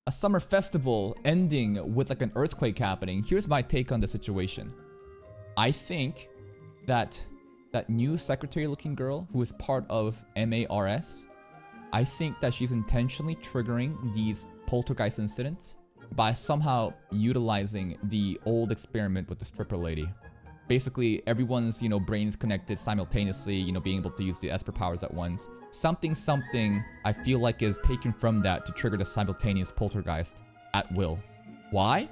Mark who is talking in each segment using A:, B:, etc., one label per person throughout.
A: a summer festival ending with like an earthquake happening. Here's my take on the situation. I think that new secretary looking girl who is part of MARS, I think that she's intentionally triggering these poltergeist incidents by somehow utilizing the old experiment with the stripper lady. Basically, everyone's, brains connected simultaneously, being able to use the Esper powers at once. Something I feel like is taken from that to trigger the simultaneous poltergeist at will. Why?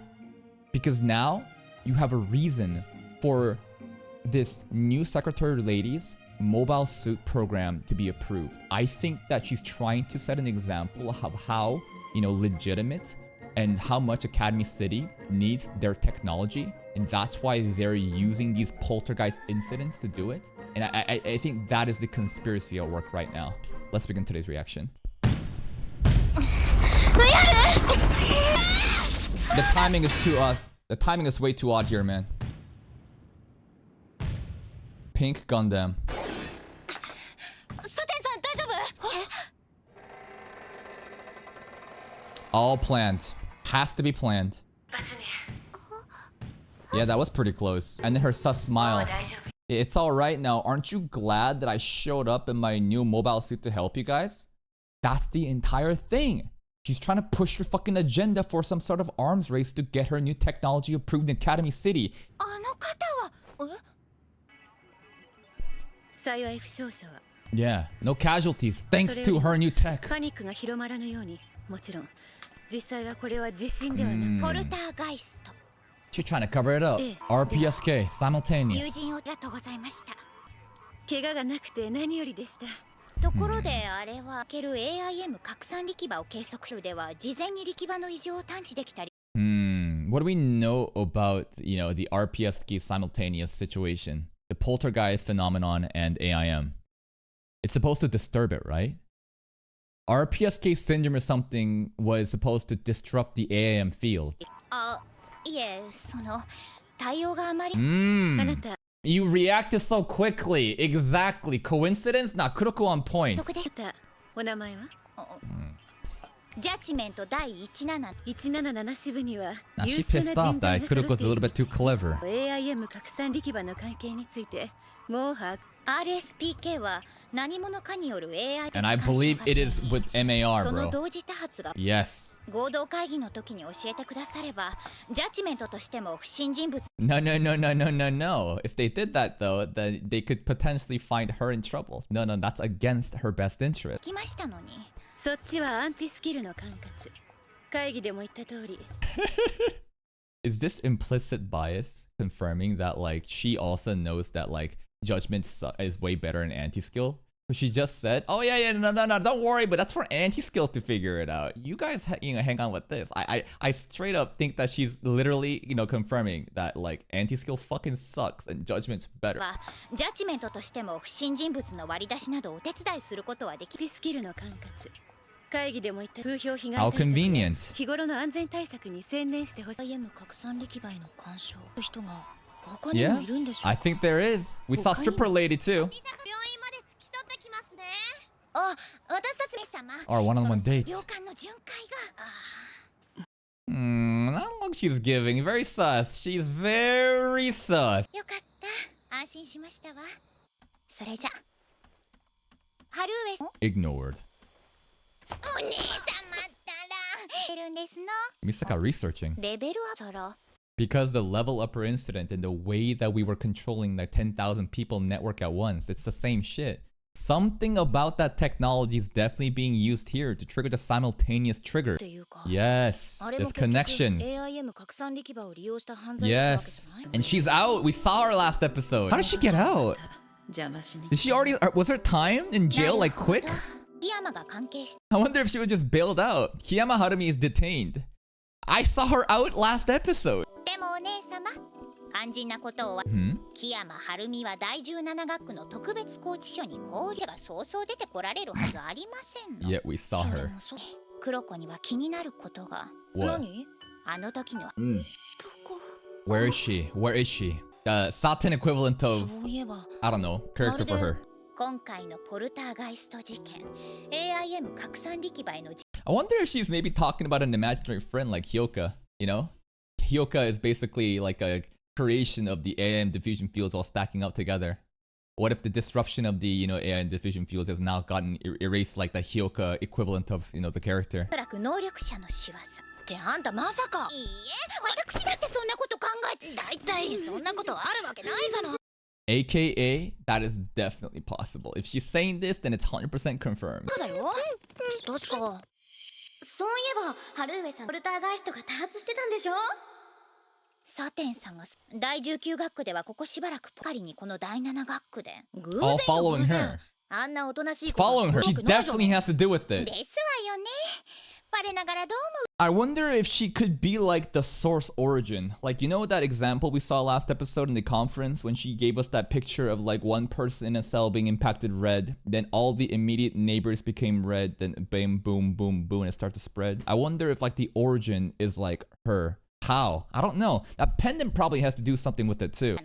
A: Because now you have a reason for this new secretary lady's mobile suit program to be approved. I think that she's trying to set an example of how, legitimate and how much Academy City needs their technology. And that's why they're using these poltergeist incidents to do it. And I think that is the conspiracy at work right now. Let's begin today's reaction. The timing is way too odd here, man. Pink Gundam. All planned. Has to be planned. Yeah, that was pretty close. And then her sus smile. It's alright now. Aren't you glad that I showed up in my new mobile suit to help you guys? That's the entire thing. She's trying to push her fucking agenda for some sort of arms race to get her new technology approved in Academy City. Yeah, no casualties thanks to her new tech. She's trying to cover it up. RPSK, simultaneous. What do we know about, the RPSK simultaneous situation? The poltergeist phenomenon and AIM. It's supposed to disturb it, right? RPSK syndrome or something was supposed to disrupt the AIM field. You reacted so quickly. Exactly. Coincidence? Nah, Kuroko on point. Now she pissed off that Kuroko's a little bit too clever. And I believe it is with MAR, bro. Yes. No. If they did that though, then they could potentially find her in trouble. No, that's against her best interest. Is this implicit bias confirming that she also knows that Judgment is way better in anti-skill? But she just said, oh yeah, no, don't worry, but that's for anti-skill to figure it out. You guys, hang on with this. I straight up think that she's literally, confirming that anti-skill fucking sucks and Judgment's better. How convenient. Yeah, I think there is. We saw stripper lady too. Or one-on-one dates. That look she's giving. Very sus. She's very sus. Ignored. Misaka researching. Because the level upper incident and the way that we were controlling the 10,000 people network at once, it's the same shit. Something about that technology is definitely being used here to trigger the simultaneous trigger. Yes, there's connections. Yes, and she's out. We saw her last episode. How did she get out? Did she already, was her time in jail quick? I wonder if she was just bailed out. Kiyama Harumi is detained. I saw her out last episode. Yet we saw her. What? Where is she? Where is she? The Saturn equivalent of, I don't know, character for her. I wonder if she's maybe talking about an imaginary friend like Hyoka, you know? Hyoka is basically like a creation of the AI and diffusion fields all stacking up together. What if the disruption of the, you know, AI and diffusion fields has now gotten erased like the Hyoka equivalent of, you know, the character?
B: ってあんたまさかいいえ私だってそんなこと考えてだいたいそんなことあるわけないじゃない
A: AKA, that is definitely possible. If she's saying this, then it's 100% confirmed.
B: そうだよ確かそういえば春上さんポルターガイストが多発してたんでしょサテンさんが第19学区ではここしばらくポカリにこの第7学区で偶然
A: All following her.
B: あんなおとなしい
A: It's following her. She definitely has to do with it.
B: ですわよね我ながらどうも
A: I wonder if she could be like the source origin. Like, you know that example we saw last episode in the conference when she gave us that picture of like one person in a cell being impacted red, then all the immediate neighbors became red, then bam, boom, boom, boom, and it started to spread. I wonder if like the origin is like her. How? I don't know. That pendant probably has to do something with it too.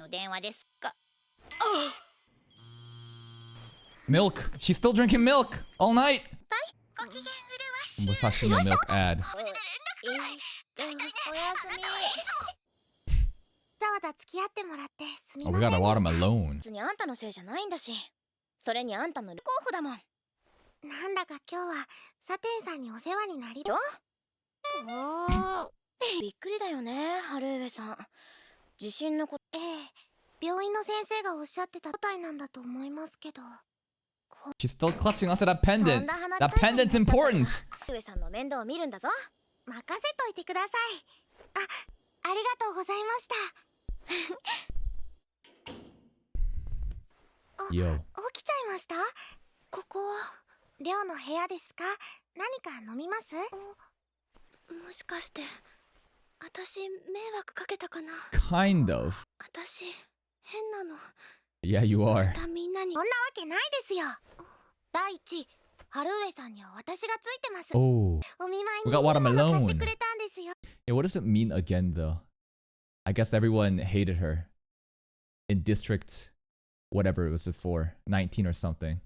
A: Milk. She's still drinking milk all night. Musashi no milk ad. Oh, we got a watermelon.
B: 別にあんたのせいじゃないんだしそれにあんたの候補だもんなんだか今日はサテンさんにお世話になりびっくりだよね春上さん地震のことええ病院の先生がおっしゃってた答えなんだと思いますけど
A: She's still clutching onto that pendant. That pendant's important.
B: 上さんの面倒を見るんだぞ任せといてくださいありがとうございました
A: Yo.
B: 起きちゃいましたここは寮の部屋ですか何か飲みますもしかして私迷惑かけたかな
A: Kind of.
B: 私変なの
A: Yeah, you are.
B: みんなにそんなわけないですよ第一春上さんには私がついてます
A: Oh.
B: お見舞い
A: We
B: に
A: got
B: 買
A: watermelon.
B: ってくれたんですよ
A: Hey, what does it mean again, though? I guess everyone hated her in District, whatever it was before, 19 or something.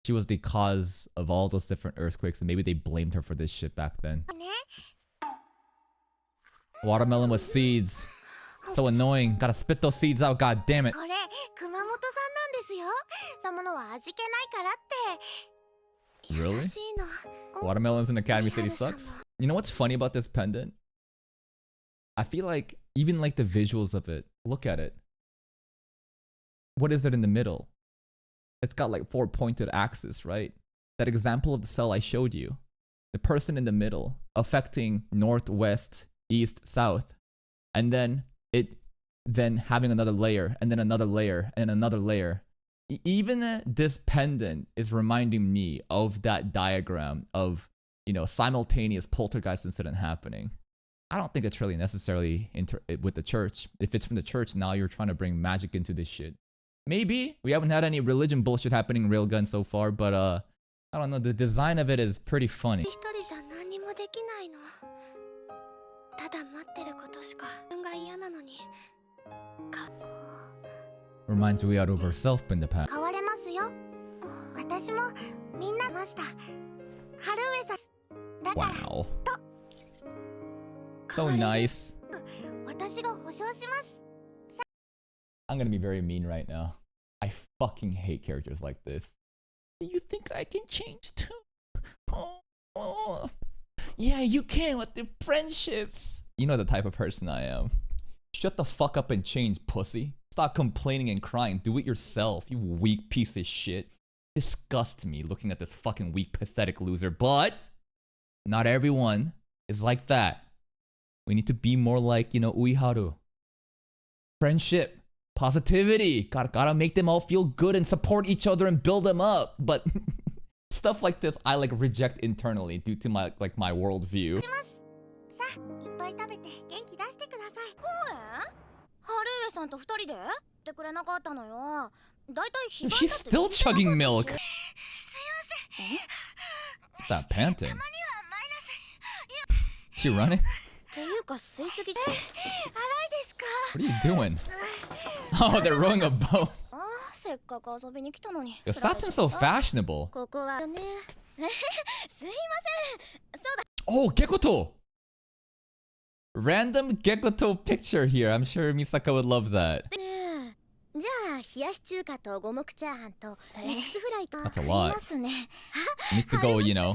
A: She was the cause of all those different earthquakes, and maybe they blamed her for this shit back then. Watermelon with seeds. So annoying. Gotta spit those seeds out, god damn it.
B: これ熊本産なんですよそのものは味気ないからって
A: Really?
B: 優しいの
A: Watermelons in Academy City sucks. You know what's funny about this pendant? I feel like even like the visuals of it, look at it. What is it in the middle? It's got like 4 pointed axes, right? That example of the cell I showed you. The person in the middle affecting north, west, east, south. And then it then having another layer and then another layer and another layer. Even this pendant is reminding me of that diagram of, you know, simultaneous poltergeist incident happening. I don't think it's really necessarily with the church. If it's from the church, now you're trying to bring magic into this shit. Maybe. We haven't had any religion bullshit happening in Railgun so far, but I don't know. The design of it is pretty funny. Reminds Uiharu of herself in the past. Wow. So nice. I'm gonna be very mean right now. I fucking hate characters like this. Do you think I can change too? Oh. Yeah, you can with the friendships. You know the type of person I am. Shut the fuck up and change, pussy. Stop complaining and crying. Do it yourself, you weak piece of shit. Disgusts me looking at this fucking weak, pathetic loser. But not everyone is like that. We need to be more like, you know, Uiharu. Friendship. Positivity. Gotta make them all feel good and support each other and build them up. But stuff like this, I like reject internally due to my my worldview. She's still chugging milk. Stop panting. She running? What are you doing? Oh, they're rowing a boat. Yo, Satin's so fashionable.
B: すいません。そうだ。
A: Oh, Gekoto! Random Gekoto picture here. I'm sure Misaka would love that.
B: ねえ。じゃあ冷やし中華と五目チャーハンとミックスフライと
A: That's a
B: 食い
A: lot.
B: ますね。
A: Needs to go, you know.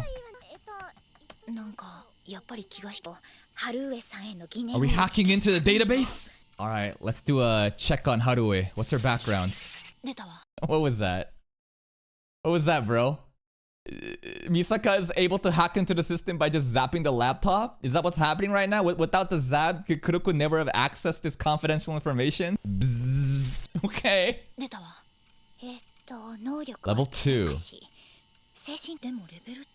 B: なんかやっぱり気が引く。春上さんへの疑念
A: Are we hacking into the database? Alright, let's do a check on Harue. What's her background?
B: 出たわ。
A: What was that? What was that, bro? Misaka is able to hack into the system by just zapping the laptop? Is that what's happening right now? Without the zap, could Kuroko never have accessed this confidential information? Bzzz. Okay.
B: 出たわ。能力
A: Level 2.
B: 精神でもレベル2っ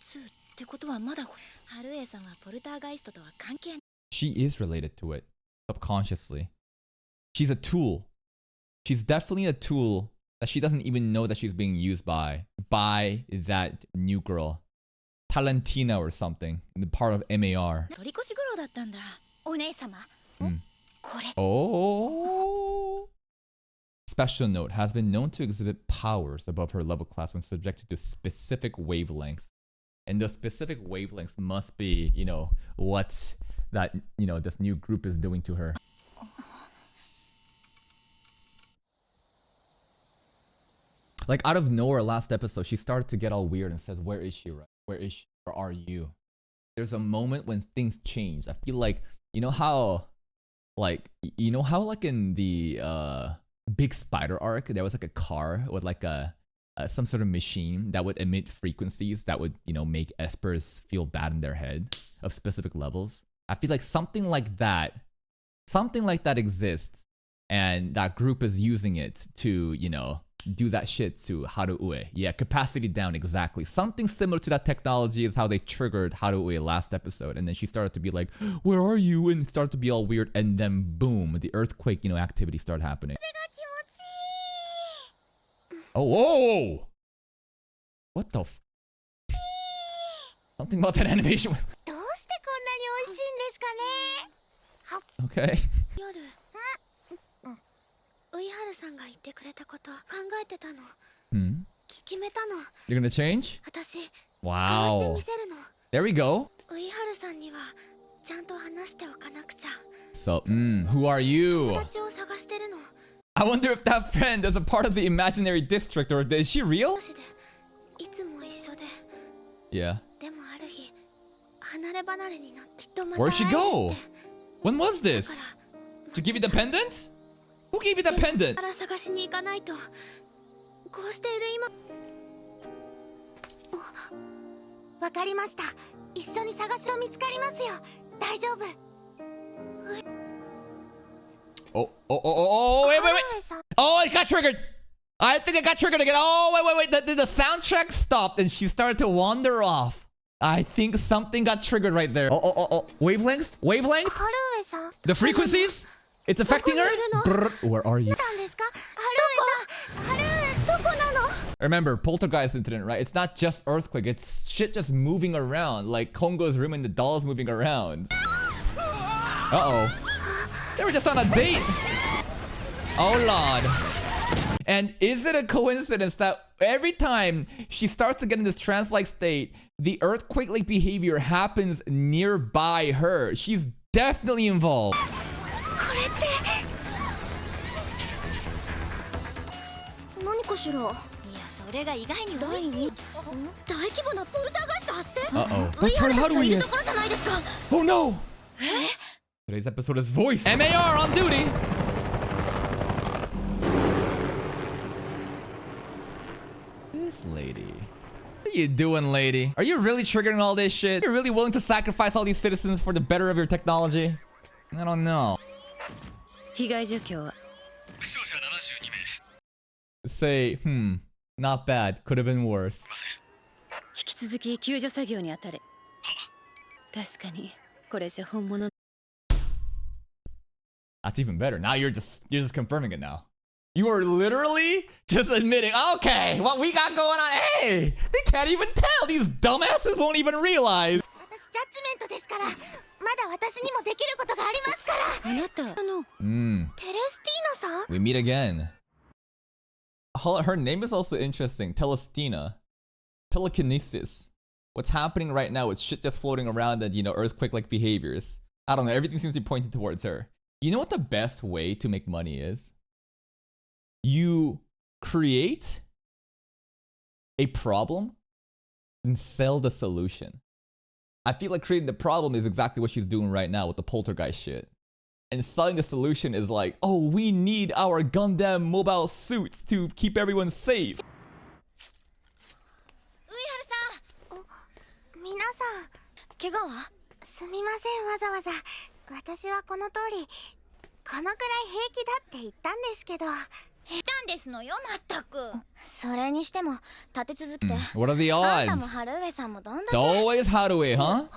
B: てことはまだ春江さんはポルターガイストとは関係ない。
A: She is related to it, subconsciously. She's a tool. She's definitely a tool that she doesn't even know that she's being used by that new girl. Talentina or something, the part of MAR.
B: 取り越し苦労だったんだ。お姉様。これ。
A: Oh. Special note, has been known to exhibit powers above her level class when subjected to specific wavelengths. And the specific wavelengths must be, you know, what that, you know, this new group is doing to her. Like out of nowhere last episode, she started to get all weird and says, where is she, right? Where is she? Where are you? There's a moment when things change. I feel like, you know how like in the big spider arc, there was like a car with like a some sort of machine that would emit frequencies that would, you know, make espers feel bad in their head of specific levels. I feel like something like that exists, and that group is using it to, you know, do that shit to Haruue. Yeah, capacity down, exactly. Something similar to that technology is how they triggered Haruue last episode. And then she started to be like, where are you? And started to be all weird. And then boom, the earthquake, you know, activity started happening. Oh, whoa! What the f... Something about that animation. Okay.
B: ウイハルさんが言ってくれたこと考えてたの。 決めたの。
A: You're gonna change?
B: 私、
A: Wow.
B: 変わってみせるの。
A: There we go.
B: ウイハルさんにはちゃんと話しておかなくちゃ。
A: So, who are you?
B: 友達を探してるの。
A: I wonder if that friend is a part of the imaginary district, or is she real?
B: いつも一緒で。
A: Yeah.
B: でもある日、離れ離れになって、きっとまた
A: Where'd she
B: 会える
A: go?
B: って。
A: When was this?
B: だから
A: To give you the pendant? Who gave you the pendant?
B: から探しに行かないと。こうしている今。わかりました。一緒に探しを見つかりますよ。大丈夫。
A: Oh, wait. Oh, it got triggered. I think it got triggered again. Oh, wait. The soundtrack stopped and she started to wander off. I think something got triggered right there. Oh. Wavelength? The frequencies? It's affecting her? Brr, where are you? Remember, poltergeist incident, right? It's not just earthquake. It's shit just moving around. Like Kongo's room and the dolls moving around. Uh-oh. They were just on a date. Oh, Lord. And is it a coincidence that every time she starts to get in this trance-like state, the earthquake-like behavior happens nearby her? She's definitely involved.
B: 何かしら。いや、それが意外に多い。大規模なポルターガイスト発生。
A: Uh-oh. That's her Haruie is.
B: ところじゃないですか。
A: Oh no! Today's episode is voice. MAR on duty. This lady. What are you doing, lady? Are you really triggering all this shit? You're really willing to sacrifice all these citizens for the better of your technology? I don't know.
B: 被害状況は
A: Say, not bad. Could have been worse.
B: 引き続き救助作業に当たれ。確かにこれじゃ本物。
A: That's even better. Now you're just confirming it now. You are literally just admitting, okay, what we got going on. Hey, they can't even tell. These dumbasses won't even realize.
B: 私ジャッジメントですから。まだ私にもできることがありますから。あなた、テレスティーナさん
A: We meet again. Her name is also interesting. Telestina. Telekinesis. What's happening right now? It's shit just floating around and, you know, earthquake-like behaviors. I don't know. Everything seems to be pointing towards her. You know what the best way to make money is? You create a problem and sell the solution. I feel like creating the problem is exactly what she's doing right now with the poltergeist shit. And selling the solution is like, oh, we need our Gundam mobile suits to keep everyone safe.
B: 皆さん、怪我は？すみません、わざわざ。私はこの通り、このくらい平気だって言ったんですけど。下手ですのよ、まったく。それにしても、立て続けて。
A: What are the odds?
B: あんたも春上さんもどんだけ。
A: It's always Haruhi, huh?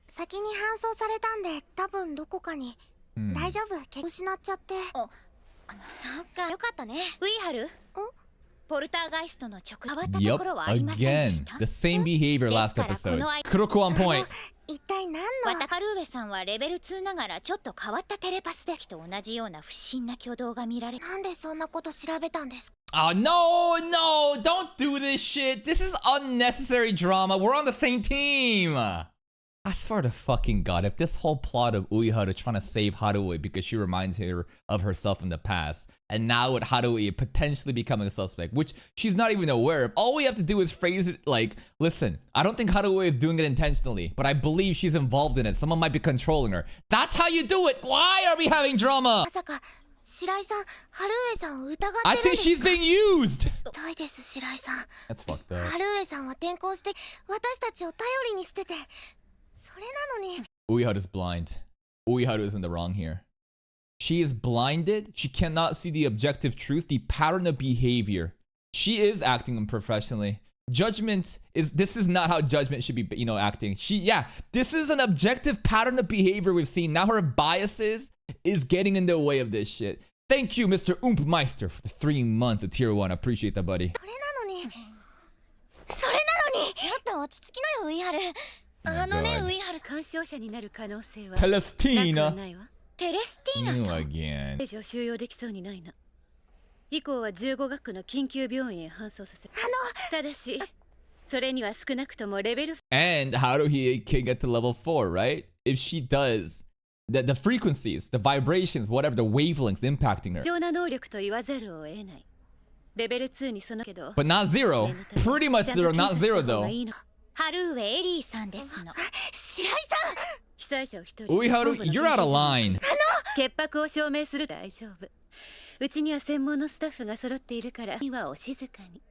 B: 先に搬送されたんで、多分どこかに。大丈夫、怪我失っちゃって。そっか、よかったね。ウイハル？ポルターガイストの直変わったところはありませんでした？
A: Again, the same behavior last episode. Kuroko on point.
B: 一体何の？ハルウエさんはレベル2ながらちょっと変わったテレパスデキと同じような不審な挙動が見られ。なんでそんなこと調べたんですか？
A: Oh, no, no, don't do this shit. This is unnecessary drama. We're on the same team. I swear to fucking God, if this whole plot of Uiharu trying to save Haruhi because she reminds her of herself in the past, and now with Haruhi potentially becoming a suspect, which she's not even aware of, all we have to do is phrase it like, listen, I don't think Haruhi is doing it intentionally, but I believe she's involved in it. Someone might be controlling her. That's how you do it. Why are we having drama? I think she's being used. That's fucked up. Uiharu's blind. Uiharu is in the wrong here. She is blinded. She cannot see the objective truth, the pattern of behavior. She is acting unprofessionally. Judgment is, this is not how judgment should be, you know, acting. This is an objective pattern of behavior we've seen. Now her biases is getting in the way of this shit. Thank you, Mr. Oompmeister, for the 3 months of tier 1. I appreciate that, buddy. Telestina. You again.
C: 収容できそうにないな。以降は15学の緊急病院へ搬送させる。ただし、それには少なくともレベル。
A: And how do he can get to level 4, right? If she does, the frequencies, the vibrations, whatever, the wavelengths impacting her.
C: 貴重な能力と言わざるを得ない。レベル2にそのけど。
A: But not 0. Pretty much 0, not 0 though.
B: ハルウエエリーさんですの。白井さん。
C: 被災者を一人。
A: Uiharu, you're out of line.
C: 潔白を証明する大丈夫。うちには専門のスタッフが揃っているから今お静かに。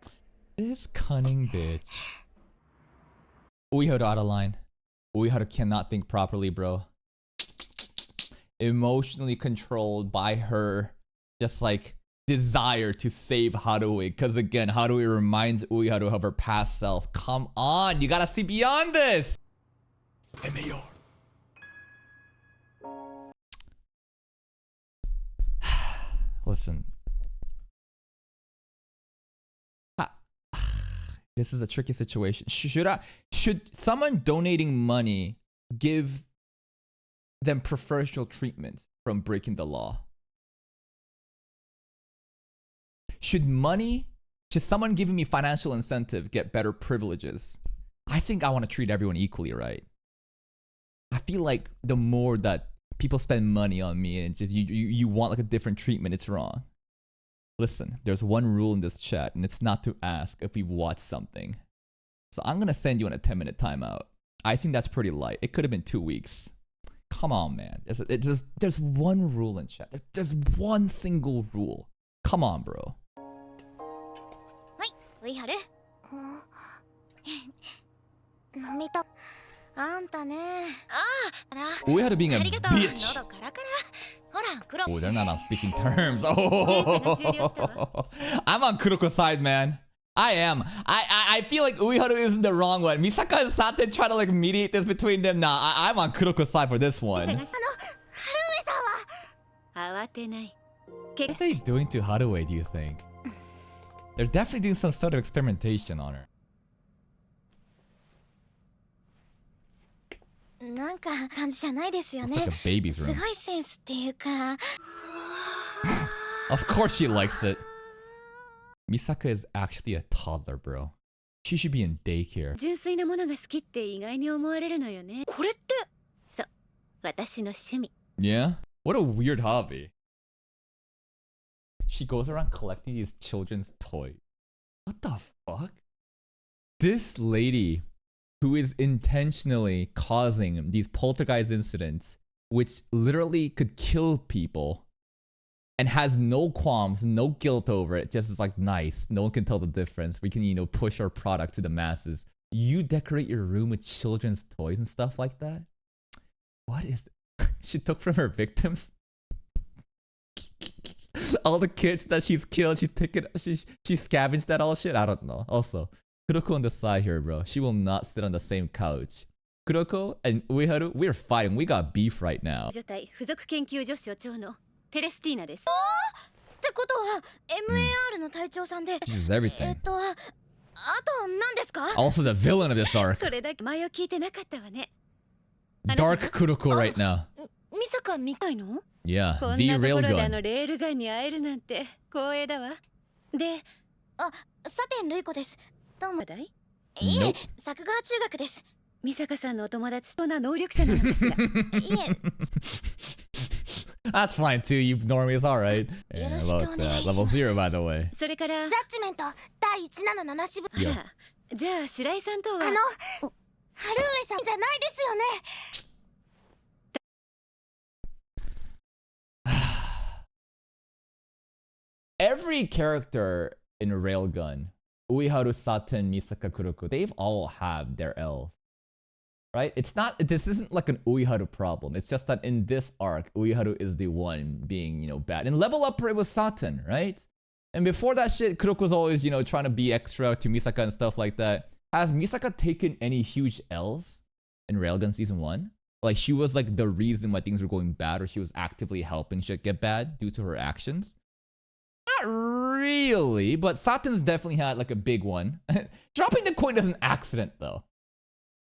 A: This cunning bitch. Uiharu out of line. Uiharu cannot think properly, bro. Emotionally controlled by her just like desire to save Haruhi. Because again, Haruhi reminds Uiharu of her past self. Come on, you gotta see beyond this. MAR. Listen. This is a tricky situation. Should someone donating money give them preferential treatment from breaking the law? Should someone giving me financial incentive get better privileges? I think I want to treat everyone equally, right? I feel like the more that people spend money on me and if you want like a different treatment, it's wrong. Listen, there's one rule in this chat, and it's not to ask if we've watched something. So I'm gonna send you on a 10-minute timeout. I think that's pretty light. It could have been 2 weeks. Come on, man. There's one rule in chat. There's one single rule. Come on, bro.
B: Uiharu.
A: Uiharu being a bitch. Oh, they're not on speaking terms. Oh, I'm on Kuroko's side, man. I am. I feel like Uiharu isn't the wrong one. Misaka and Saten trying to like mediate this between them. Nah, I'm on Kuroko's side for this one. What are they doing to Haruhi, do you think? They're definitely doing some sort of experimentation on her. It's like a baby's room. Of course she likes it. Misaka is actually a toddler, bro. She should be in daycare.
C: 純粋なものが好きって意外に思われるのよね。
B: これって。
C: そう、私の趣味。
A: Yeah? What a weird hobby. She goes around collecting these children's toys. What the fuck? This lady who is intentionally causing these poltergeist incidents, which literally could kill people, and has no qualms, no guilt over it, just is like, nice, no one can tell the difference. We can, push our product to the masses. You decorate your room with children's toys and stuff like that? What is she took from her victims? All the kids that she's killed, she scavenged that all shit? I don't know. Also, Kuroko on the side here, bro. She will not sit on the same couch. Kuroko and Uiharu, we're fighting. We got beef right now.
C: 女体付属研究所所長のテレスティーナです。
B: ってことは MAR の隊長さんで。
A: She's everything.
B: あと何ですか？
A: Also the villain of this arc.
C: それだけ前を聞いてなかったわね。
A: Dark Kuroko right now.
B: ミサカみたい
C: の？
A: Yeah,
C: こん
A: the
C: なところで
A: Railgun.
C: レールガンに会えるなんて光栄だわ。で、
B: さてルイコです。どうも。
C: だい？
B: いえ
A: Nope.
B: 作川中学です。
C: 美坂さんのお友達とな能力者なのかしら。
B: いえ
A: That's fine too, you normies, alright. Yeah, about that. Level 0 by the way.
C: それから、
B: ジャッジメント第177支部。
C: あら、じゃあ白井さんとは。
B: 春上さんじゃないですよね。
A: Every character in Railgun, Uiharu, Saten, Misaka, Kuroko, they've all have their L's. Right? This isn't like an Uiharu problem. It's just that in this arc, Uiharu is the one being, bad. In Level Up, it was Saten, right? And before that shit, Kuroko was always, trying to be extra to Misaka and stuff like that. Has Misaka taken any huge L's in Railgun Season 1? Like, she was like the reason why things were going bad, or she was actively helping shit get bad due to her actions? Not really, but Saten's definitely had like a big one. Dropping the coin is an accident, though.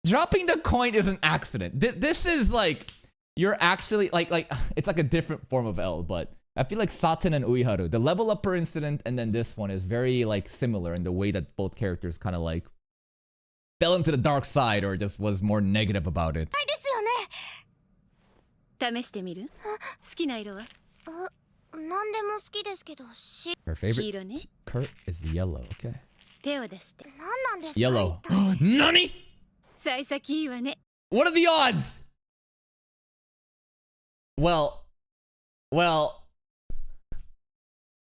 A: Dropping the coin is an accident. This is like, you're actually like it's like a different form of L, but I feel like Saten and Uiharu, the level upper incident and then this one is very like similar in the way that both characters kind of like fell into the dark side or just was more negative about it.
C: 試してみる？好きな色は？
B: 何でも好きですけど、
A: Her
C: 黄
A: favorite
C: 色ね。
A: Kurt is yellow, okay.
C: 手を出して。
B: 何なんですか？
A: Yellow. Nani?
C: 幸先いいわね。
A: What are the odds? Well, is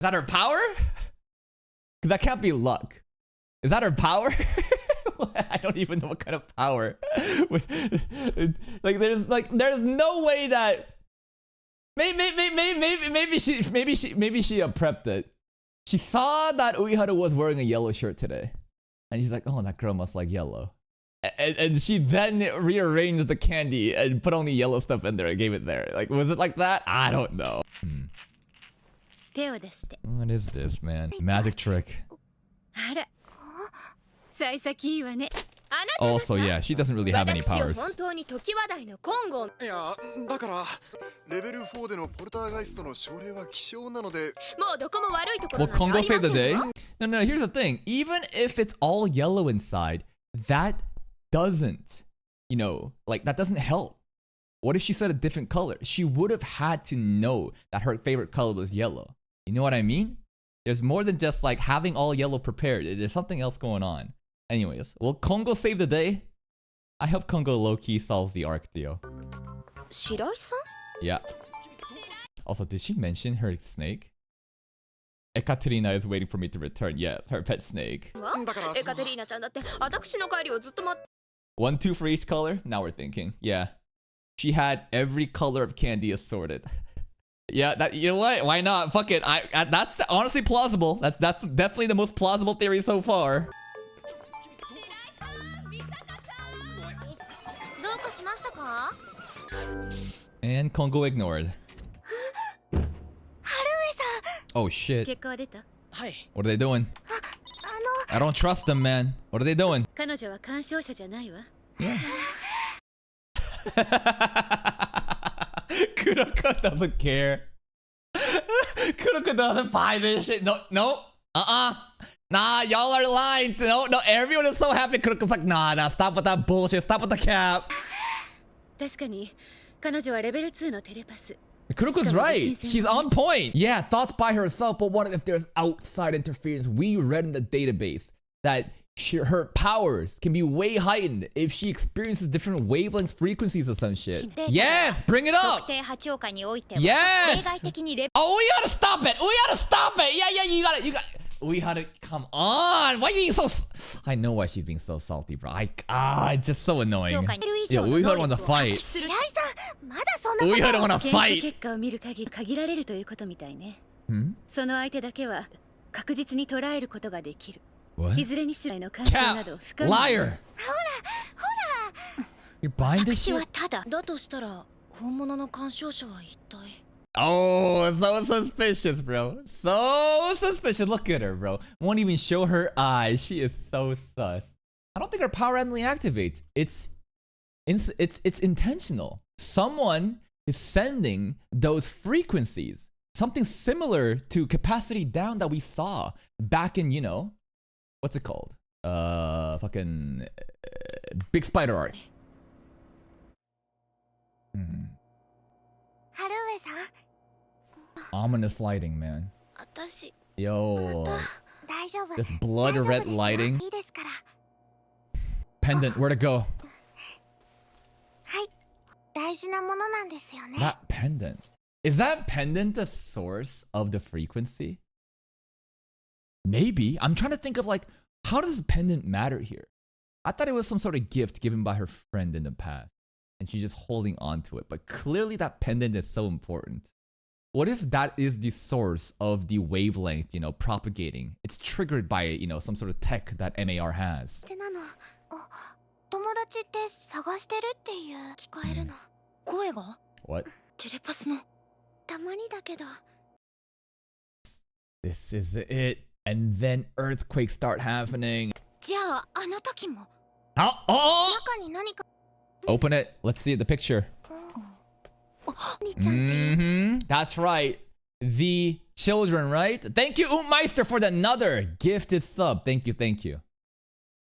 A: that her power? Because that can't be luck. Is that her power? I don't even know what kind of power. There's no way that. Maybe she prepped it. She saw that Uiharu was wearing a yellow shirt today, and she's like, "Oh, that girl must like yellow." And she then rearranged the candy and put only yellow stuff in there and gave it there. Like, was it like that? I don't know.
C: 手を出して。
A: What is this, man? Magic trick.
C: あら。幸先いいわね。
A: Also, yeah, she doesn't really have any powers.
D: 本当に時話題の金剛。いや、だからレベル4でのポルターガイストの症例は希少なので。もうどこも悪いところ
A: Will Kongo save the day? No, here's the thing. Even if it's all yellow inside, that doesn't, that doesn't help. What if she said a different color? She would have had to know that her favorite color was yellow. You know what I mean? There's more than just like having all yellow prepared. There's something else going on. Anyways, will Kongo save the day? I hope Kongo low-key solves the arc, Theo.
B: 白井さん？
A: Yeah. Also, did she mention her snake? Ekaterina is waiting for me to return. Yes, her pet snake.
D: エカテリーナちゃんだって私の帰りをずっと待って。
A: 1, 2 for each color? Now we're thinking. Yeah. She had every color of candy assorted. Yeah, that, you know what? Why not? Fuck it. That's honestly plausible. That's definitely the most plausible theory so far.
B: どうかしましたか？
A: And Kongo ignored.
B: 春上さん。
A: Oh shit.
C: 結果は出た？
A: What are they doing? I don't trust them, man. What are they doing?
C: 彼女は干渉者じゃないわ。
A: Yeah. Kuroko doesn't care. Kuroko doesn't buy this shit. No. Nah, y'all are lying. No, everyone is so happy. Kuroko's like, nah, stop with that bullshit. Stop with the cap.
C: 確かに彼女はレベル2のテレパス。
A: Kuroko's right. She's on point. Yeah, thoughts by herself, but what if there's outside interference? We read in the database that her powers can be way heightened if she experiences different wavelengths, frequencies, or some shit. Yes, bring it up.
B: 特定波長下においては
A: Yes.
B: 例外的にレ
A: Oh, we gotta stop it. We gotta stop it. Yeah, you gotta. Uiharu, come on. Why are you being so? I know why she's being so salty, bro. It's just so annoying.
B: 評価に
A: Yo, Uiharu wanna fight.
B: 白井さんまだそんなこと
A: Uiharu wanna
C: 検査
A: fight.
C: 結果を見る限り限られるということみたいね。
A: Hmm?
C: その相手だけは確実に捉えることができる。
A: What?
C: いずれにしろの干渉な
A: Cap.
C: ど不可能。
A: Liar. You're buying this
B: 私は
A: shit?
B: ただだとしたら本物の鑑賞者は一体
A: Oh, so suspicious, bro. So suspicious. Look at her, bro. Won't even show her eyes. She is so sus. I don't think her power randomly activates. It's intentional. Someone is sending those frequencies. Something similar to capacity down that we saw back in, what's it called? Fucking Big Spider Art.
B: 春上さん
A: Ominous lighting, man.
B: 私
A: Yo,
B: 大丈夫
A: this blood red lighting.
B: いいですから
A: Pendant, where to go?
B: はい大事なものなんですよね
A: That pendant. Is that pendant the source of the frequency? Maybe. I'm trying to think of how does pendant matter here? I thought it was some sort of gift given by her friend in the past. And she's just holding on to it. But clearly that pendant is so important. What if that is the source of the wavelength, propagating? It's triggered by, some sort of tech that MAR has.
B: ってなの友達って探してるっていう聞こえるの声が
A: What?
B: テレパスのたまにだけど
A: This is it. And then earthquakes start happening.
B: じゃああの時も
A: Oh!
B: 中に何か
A: Open it. Let's see the picture.
B: にちゃんっていう
A: That's right. The children, right? Thank you, Meister, for another gifted sub. Thank you.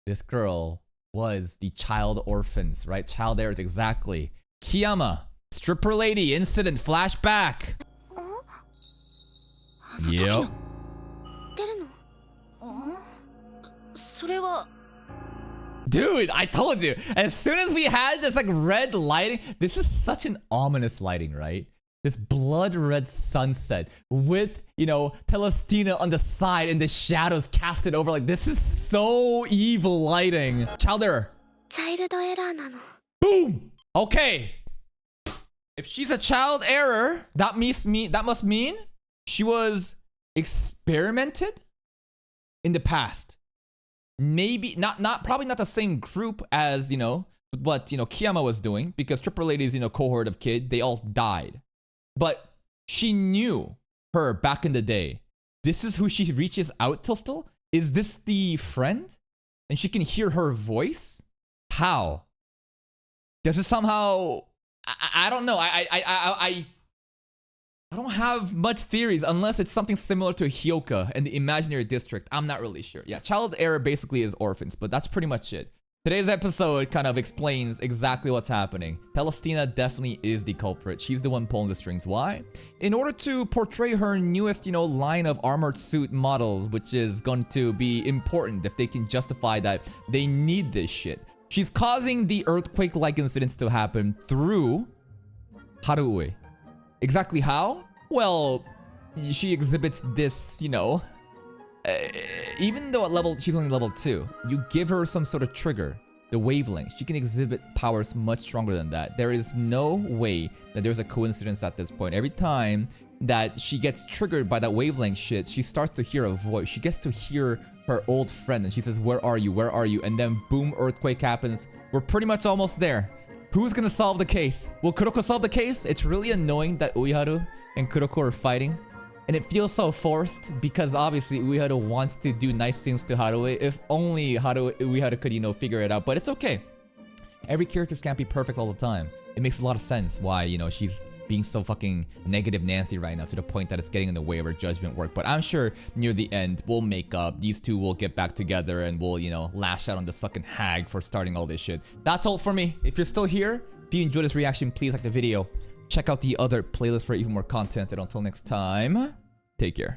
A: This girl was the child orphans, right? Child heirs, exactly. Kiyama, stripper lady, incident, flashback. Yep.
B: 出るのそれは
A: Dude, I told you. As soon as we had this red lighting, this is such an ominous lighting, right? This blood red sunset with, Telestina on the side and the shadows casted over. This is so evil lighting. Child error.
B: チャイルドエラーなの
A: Boom. Okay. If she's a child error, that must mean she was experimented in the past. Maybe probably not the same group as, what, Kiyama was doing, because Stripper Lady's, cohort of kid, they all died. But she knew her back in the day. This is who she reaches out to still? Is this the friend? And she can hear her voice? How? Does it somehow... I don't know. I don't have much theories unless it's something similar to Hyoka and the Imaginary District. I'm not really sure. Yeah, child error basically is orphans, but that's pretty much it. Today's episode kind of explains exactly what's happening. Telestina definitely is the culprit. She's the one pulling the strings. Why? In order to portray her newest, line of armored suit models, which is going to be important if they can justify that they need this shit. She's causing the earthquake-like incidents to happen through Haruue. Exactly how? Well, she exhibits this, even though she's only level 2, you give her some sort of trigger, the wavelength, she can exhibit powers much stronger than that. There is no way that there's a coincidence at this point. Every time that she gets triggered by that wavelength shit, she starts to hear a voice. She gets to hear her old friend and she says, where are you? Where are you? And then boom, earthquake happens. We're pretty much almost there. Who's gonna solve the case? Will Kuroko solve the case? It's really annoying that Uiharu and Kuroko are fighting. And it feels so forced because obviously Uiharu wants to do nice things to Haruue. If only Uiharu could, figure it out. But it's okay. Every character can't be perfect all the time. It makes a lot of sense why, she's being so fucking negative Nancy right now to the point that it's getting in the way of her judgment work. But I'm sure near the end we'll make up. These two will get back together and we'll, you know, lash out on this fucking hag for starting all this shit. That's all for me. If you're still here, if you enjoyed this reaction, please like the video. Check out the other playlist for even more content. And until next time, take care.